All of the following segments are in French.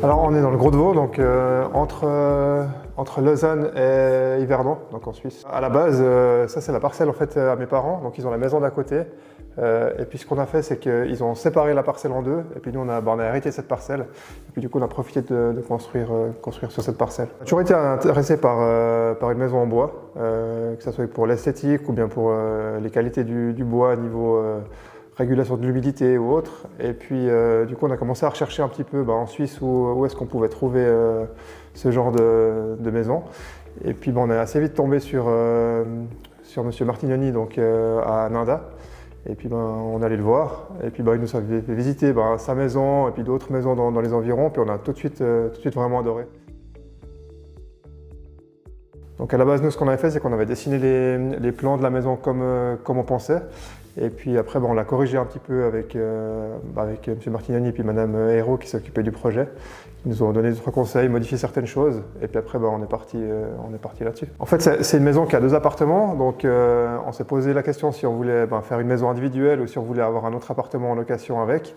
Alors on est dans le Gros-de-Vaud, donc entre Lausanne et Yverdon, donc en Suisse. À la base, ça c'est la parcelle en fait à mes parents, donc ils ont la maison d'à côté. Et puis ce qu'on a fait, c'est qu'ils ont séparé la parcelle en deux, et puis nous on a hérité cette parcelle. Et puis du coup on a profité de construire sur cette parcelle. On a toujours été intéressé par une maison en bois, que ce soit pour l'esthétique ou bien pour les qualités du bois niveau régulation de l'humidité ou autre. Et puis du coup on a commencé à rechercher un petit peu en Suisse où est-ce qu'on pouvait trouver ce genre de maison. Et puis on est assez vite tombé sur Monsieur Martignoni donc, à Nanda. Et puis on allait le voir, et puis il nous a fait visiter sa maison et puis d'autres maisons dans les environs, puis on a tout de suite vraiment adoré. Donc à la base, nous, ce qu'on avait fait, c'est qu'on avait dessiné les plans de la maison comme on pensait. Et puis après, on l'a corrigé un petit peu avec M. Martignoni et puis Mme Hérault qui s'occupait du projet. Ils nous ont donné d'autres conseils, modifié certaines choses. Et puis après, on est parti là-dessus. En fait, c'est une maison qui a 2 appartements. Donc on s'est posé la question si on voulait faire une maison individuelle ou si on voulait avoir un autre appartement en location avec.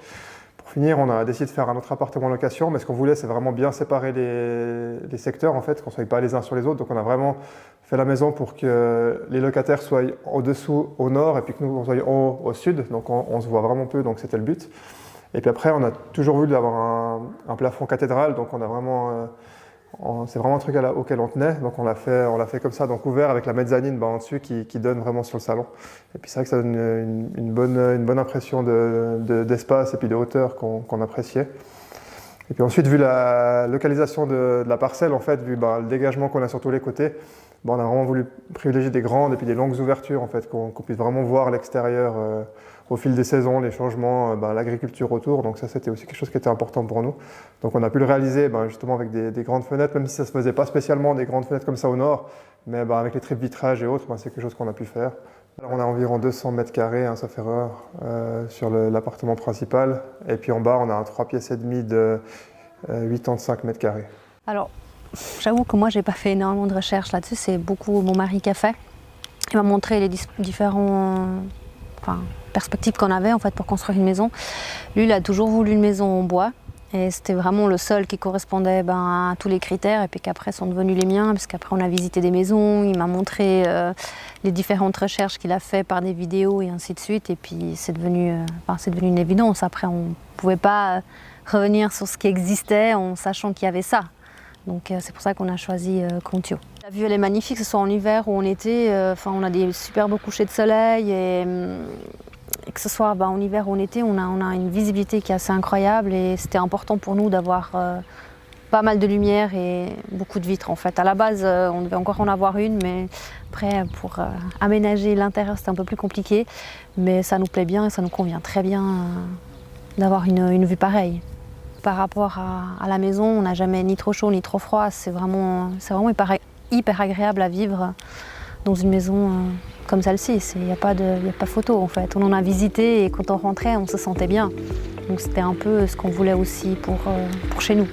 Pour finir, on a décidé de faire un autre appartement en location, mais ce qu'on voulait, c'est vraiment bien séparer les secteurs, en fait, qu'on ne soit pas les uns sur les autres. Donc on a vraiment fait la maison pour que les locataires soient au-dessous, au nord, et puis que nous, on soit au sud. Donc on se voit vraiment peu, donc c'était le but. Et puis après, on a toujours voulu avoir un plafond cathédrale, donc on a vraiment... c'est vraiment un truc auquel on tenait, donc on l'a fait comme ça, donc ouvert avec la mezzanine en dessus qui donne vraiment sur le salon. Et puis c'est vrai que ça donne une bonne impression d'espace et puis de hauteur qu'on appréciait. Et puis ensuite, vu la localisation de la parcelle, en fait, vu le dégagement qu'on a sur tous les côtés, on a vraiment voulu privilégier des grandes et puis des longues ouvertures, en fait, qu'on puisse vraiment voir l'extérieur au fil des saisons, les changements, l'agriculture autour. Donc ça, c'était aussi quelque chose qui était important pour nous. Donc on a pu le réaliser justement avec des grandes fenêtres, même si ça ne se faisait pas spécialement des grandes fenêtres comme ça au nord, mais avec les triple vitrages et autres, c'est quelque chose qu'on a pu faire. Alors, on a environ 200 mètres carrés, sauf erreur, sur l'appartement principal. Et puis en bas, on a un 3 pièces et demi de 85 mètres carrés. Alors, j'avoue que moi, j'ai pas fait énormément de recherches là-dessus. C'est beaucoup mon mari qui a fait. Il m'a montré les différentes perspectives qu'on avait en fait pour construire une maison. Lui, il a toujours voulu une maison en bois. Et c'était vraiment le seul qui correspondait à tous les critères et puis qu'après sont devenus les miens parce qu'après on a visité des maisons, il m'a montré les différentes recherches qu'il a fait par des vidéos et ainsi de suite et puis c'est devenu une évidence. Après on ne pouvait pas revenir sur ce qui existait en sachant qu'il y avait ça. Donc c'est pour ça qu'on a choisi Contio. La vue elle est magnifique, que ce soit en hiver ou en été, on a des superbes couchers de soleil et que ce soit en hiver ou en été, on a une visibilité qui est assez incroyable et c'était important pour nous d'avoir pas mal de lumière et beaucoup de vitres en fait. À la base, on devait encore en avoir une, mais après pour aménager l'intérieur c'était un peu plus compliqué. Mais ça nous plaît bien et ça nous convient très bien d'avoir une vue pareille. Par rapport à la maison, on n'a jamais ni trop chaud ni trop froid. C'est vraiment hyper agréable à vivre dans une maison comme celle-ci. Il n'y a pas photo en fait. On en a visité et quand on rentrait, on se sentait bien. Donc c'était un peu ce qu'on voulait aussi pour chez nous.